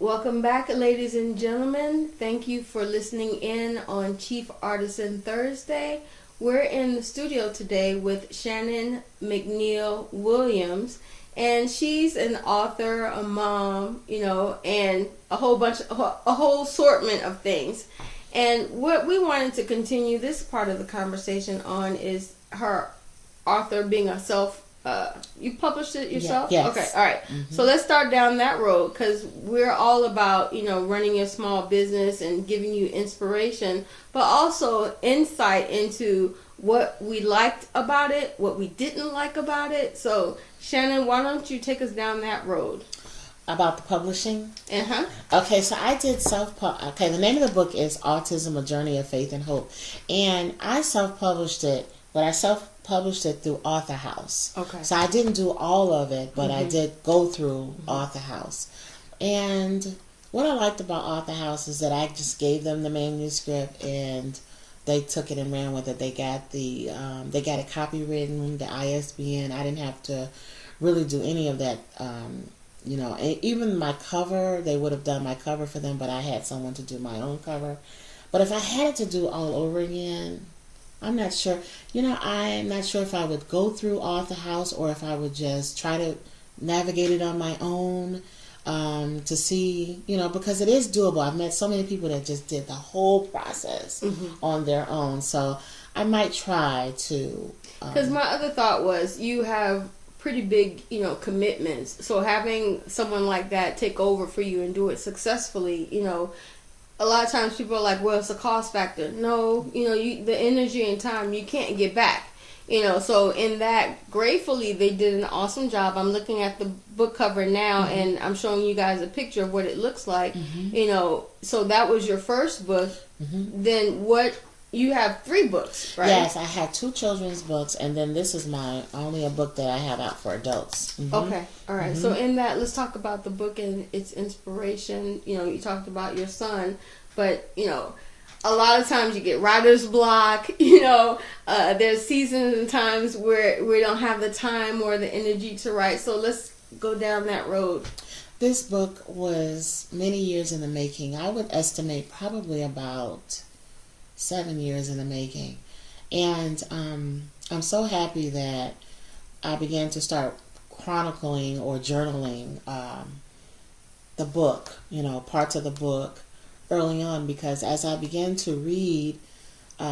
Welcome back, ladies and gentlemen. Thank you for listening in on Chief Artisan Thursday. We're in the studio today with Shannon McNeal Williams, and she's an author, a mom, and a whole assortment of things. And what we wanted to continue this part of the conversation on is her author being a you published it yourself? Yes. Okay, all right. Mm-hmm. So let's start down that road, because we're all about, running a small business and giving you inspiration, but also insight into what we liked about it, what we didn't like about it. So, Shannon, why don't you take us down that road? About the publishing? Uh-huh. Okay, so I did okay, the name of the book is Autism, A Journey of Faith and Hope. And I self-published it, but I self-published it through Author House. Okay. So I didn't do all of it, but I did go through Author House. And what I liked about Author House is that I just gave them the manuscript and they took it and ran with it. They got they got it copywritten, the ISBN. I didn't have to really do any of that. And even my cover, they would have done my cover for them, but I had someone to do my own cover. But if I had it to do all over again, I'm not sure. I'm not sure if I would go through Author House or if I would just try to navigate it on my own to see, because it is doable. I've met so many people that just did the whole process on their own. So I might try to. Because my other thought was you have pretty big, commitments. So having someone like that take over for you and do it successfully, a lot of times people are like, well, it's a cost factor. No, the energy and time you can't get back. So in that, gratefully, they did an awesome job. I'm looking at the book cover now, and I'm showing you guys a picture of what it looks like. So that was your first book. Then you have 3 books, right? Yes, I had 2 children's books, and then this is only a book that I have out for adults. Okay, all right. So in that, let's talk about the book and its inspiration. You talked about your son, but a lot of times you get writer's block. There's seasons and times where we don't have the time or the energy to write. So let's go down that road. This book was many years in the making. I would estimate probably about 7 years in the making. And I'm so happy that I began to start chronicling or journaling the book, parts of the book early on, because as I began to read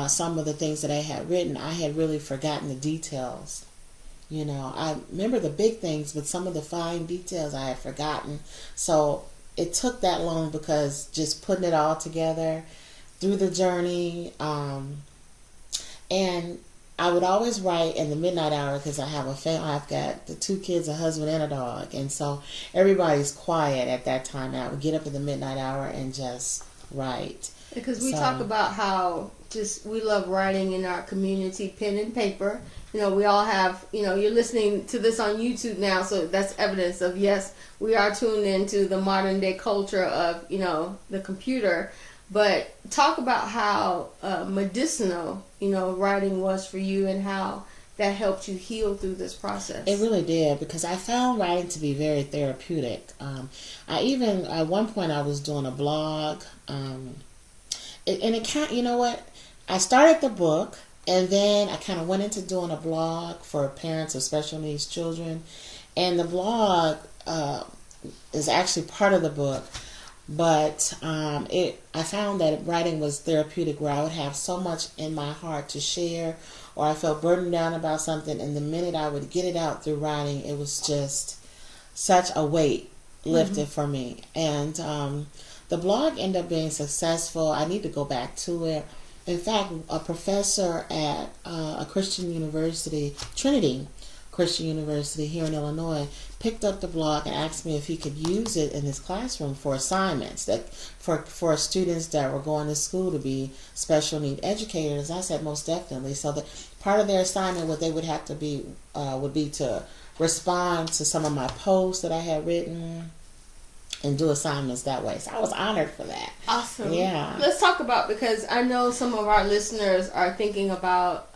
some of the things that I had written, I had really forgotten the details. I remember the big things, but some of the fine details I had forgotten. So it took that long, because just putting it all together through the journey, and I would always write in the midnight hour, because I have a family. I've got the 2 kids, a husband, and a dog, and so everybody's quiet at that time. And I would get up in the midnight hour and just write. Because we talk about how we love writing in our community, pen and paper. We all have, you're listening to this on YouTube now, so that's evidence of, yes, we are tuned into the modern day culture of, the computer. But talk about how medicinal, writing was for you, and how that helped you heal through this process. It really did, because I found writing to be very therapeutic. I even, at one point, I was doing a blog, and it kind of, I started the book, and then I kind of went into doing a blog for parents of special needs children, and the blog is actually part of the book. But I found that writing was therapeutic, where I would have so much in my heart to share, or I felt burdened down about something, and the minute I would get it out through writing, it was just such a weight lifted for me. And the blog ended up being successful. I need to go back to it. In fact, a professor at a Christian university, Trinity Christian University here in Illinois, picked up the blog and asked me if he could use it in his classroom for assignments, that for students that were going to school to be special need educators. I said most definitely. So that part of their assignment, what they would have to be would be to respond to some of my posts that I had written and do assignments that way. So I was honored for that. Awesome. Yeah. Let's talk about, because I know some of our listeners are thinking about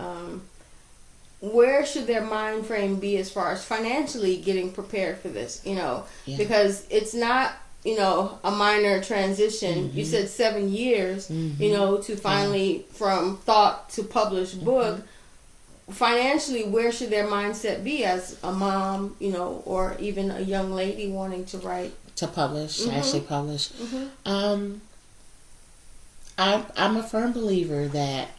where should their mind frame be as far as financially getting prepared for this, Yeah. because it's not a minor transition. You said 7 years, to finally from thought to published book. Financially, where should their mindset be as a mom, or even a young lady wanting to write? To publish, actually publish. I'm a firm believer that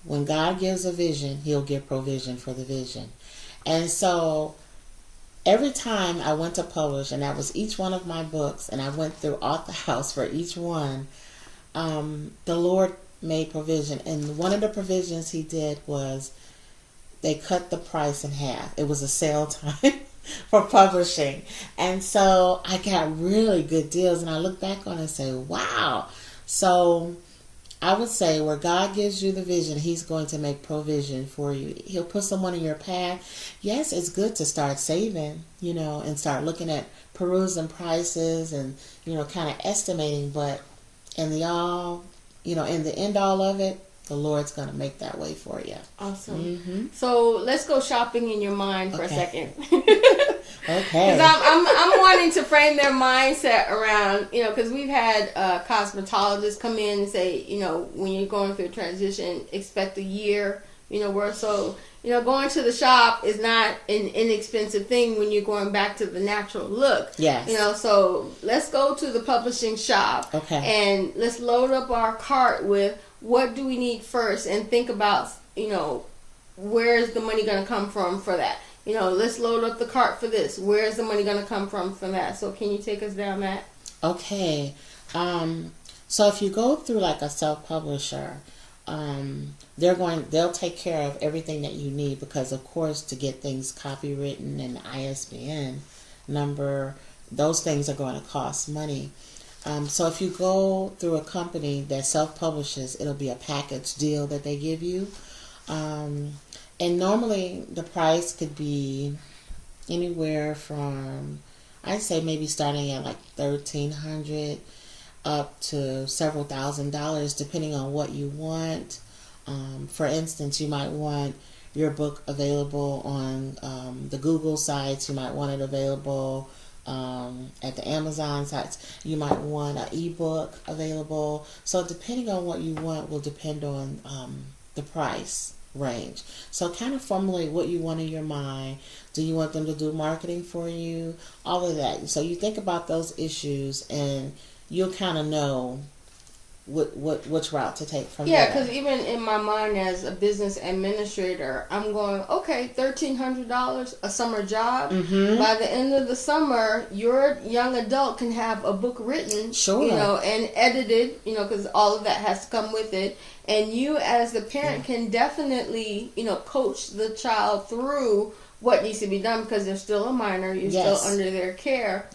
when God gives a vision, He'll give provision for the vision. And so every time I went to publish, and that was each one of my books, and I went throughout the house for each one, the Lord made provision. And one of the provisions He did was they cut the price in half. It was a sale time for publishing. And so I got really good deals, and I look back on it and say, wow. So I would say where God gives you the vision, He's going to make provision for you. He'll put someone in your path. Yes, it's good to start saving, and start looking at perusing prices and, kind of estimating. But in the end all of it, the Lord's going to make that way for you. Awesome. So let's go shopping in your mind for a second. Okay. Because I'm wanting to frame their mindset around, because we've had cosmetologists come in and say, when you're going through a transition, expect a year, worth. So, going to the shop is not an inexpensive thing when you're going back to the natural look. Yes. So let's go to the publishing shop. Okay. And let's load up our cart with what do we need first, and think about, where's the money going to come from for that? Let's load up the cart for this. Where's the money going to come from that? So can you take us down that? Okay. So if you go through like a self-publisher, they'll take care of everything that you need, because of course to get things copywritten and ISBN number, those things are going to cost money. So if you go through a company that self-publishes, it'll be a package deal that they give you. And normally the price could be anywhere from, I'd say maybe starting at like $1,300 up to several $1,000s, depending on what you want. For instance, you might want your book available on the Google sites. You might want it available at the Amazon sites. You might want an ebook available. So depending on what you want will depend on the price range. So kind of formulate what you want in your mind. Do you want them to do marketing for you? All of that. So you think about those issues, and you'll kind of know which route to take from there. Yeah, because even in my mind as a business administrator, I'm going, okay, $1,300, a summer job. By the end of the summer, your young adult can have a book written, and edited, because all of that has to come with it. And you as the parent can definitely, coach the child through what needs to be done, because they're still a minor, you're still under their care.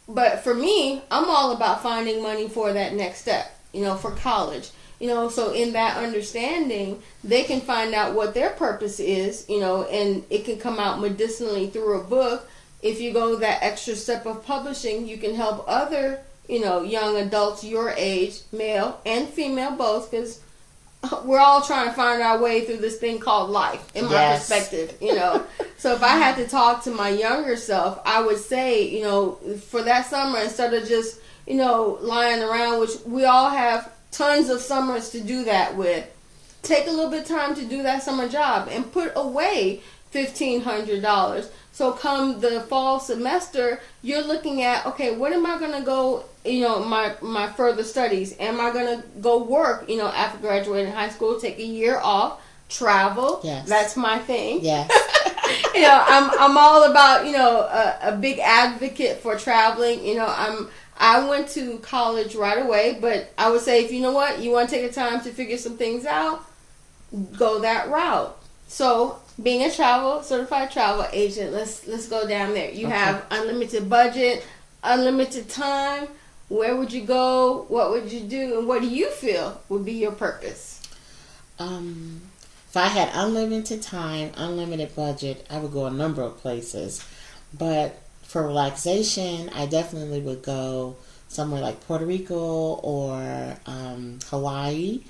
But for me, I'm all about finding money for that next step, for college. So in that understanding, they can find out what their purpose is, and it can come out medicinally through a book. If you go that extra step of publishing, you can help other, young adults your age, male and female both, because we're all trying to find our way through this thing called life, in my perspective, So if I had to talk to my younger self, I would say, for that summer, instead of just, lying around, which we all have tons of summers to do that with, take a little bit of time to do that summer job and put away $1,500. So come the fall semester, you're looking at, okay, what am I going to go, my further studies? Am I going to go work, after graduating high school, take a year off, travel? Yes. That's my thing. Yes. I'm all about, a big advocate for traveling. I went to college right away, but I would say, if you know what, you want to take the time to figure some things out, go that route. So being a certified travel agent, let's go down there. You have unlimited budget, unlimited time. Where would you go? What would you do? And what do you feel would be your purpose? If I had unlimited time, unlimited budget, I would go a number of places. But for relaxation, I definitely would go somewhere like Puerto Rico or Hawaii.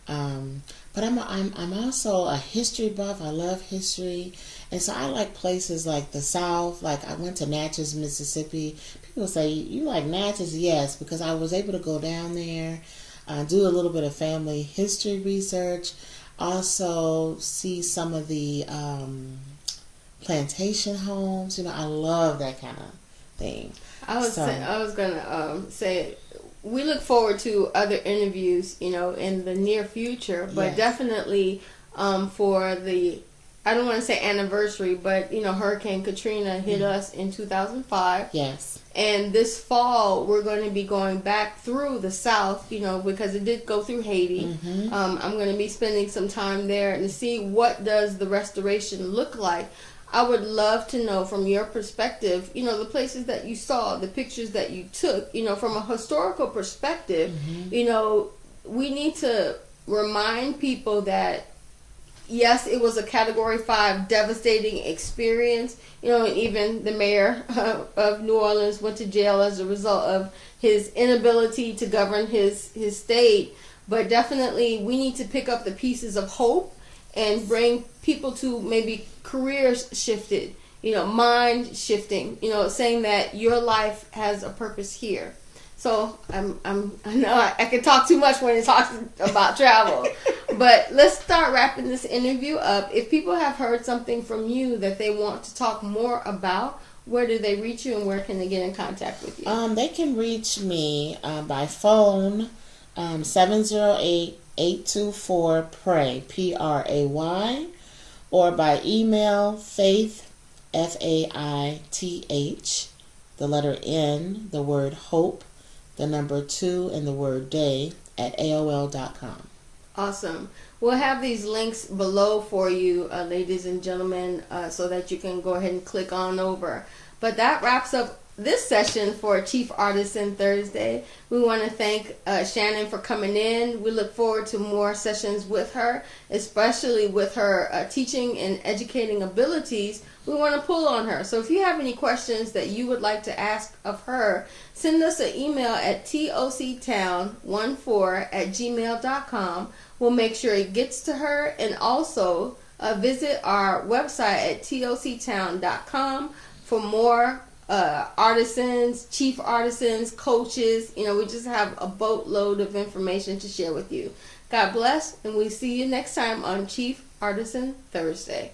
But I'm also a history buff. I love history. And so I like places like the South. Like I went to Natchez, Mississippi. People people say, you like Natchez? Yes, because I was able to go down there, do a little bit of family history research, also see some of the plantation homes. I love that kind of thing. I was gonna say we look forward to other interviews, in the near future, but definitely for the, I don't want to say anniversary, but Hurricane Katrina hit us in 2005. Yes. And this fall we're going to be going back through the South, because it did go through Haiti. Mm-hmm. I'm going to be spending some time there to see what does the restoration look like. I would love to know from your perspective, the places that you saw, the pictures that you took, from a historical perspective. Mm-hmm. We need to remind people that, yes, it was a Category 5 devastating experience, and even the mayor of New Orleans went to jail as a result of his inability to govern his state. But definitely we need to pick up the pieces of hope and bring people to maybe careers shifted, mind shifting, saying that your life has a purpose here. So I know I can talk too much when it talks about travel, but let's start wrapping this interview up. If people have heard something from you that they want to talk more about, where do they reach you and where can they get in contact with you? They can reach me by phone, 708-824-PRAY, P-R-A-Y, or by email, faith, F-A-I-T-H, the letter N, the word hope, the number 2, and the word day, at AOL.com. Awesome. We'll have these links below for you, ladies and gentlemen, so that you can go ahead and click on over. But that wraps up this session for Chief Artisan Thursday. We want to thank Shannon for coming in. We look forward to more sessions with her, especially with her teaching and educating abilities. We want to pull on her. So if you have any questions that you would like to ask of her, send us an email at toctown14@gmail.com. We'll make sure it gets to her, and also visit our website at toctown.com for more artisans, chief artisans, coaches. We just have a boatload of information to share with you. God bless, and we'll see you next time on Chief Artisan Thursday.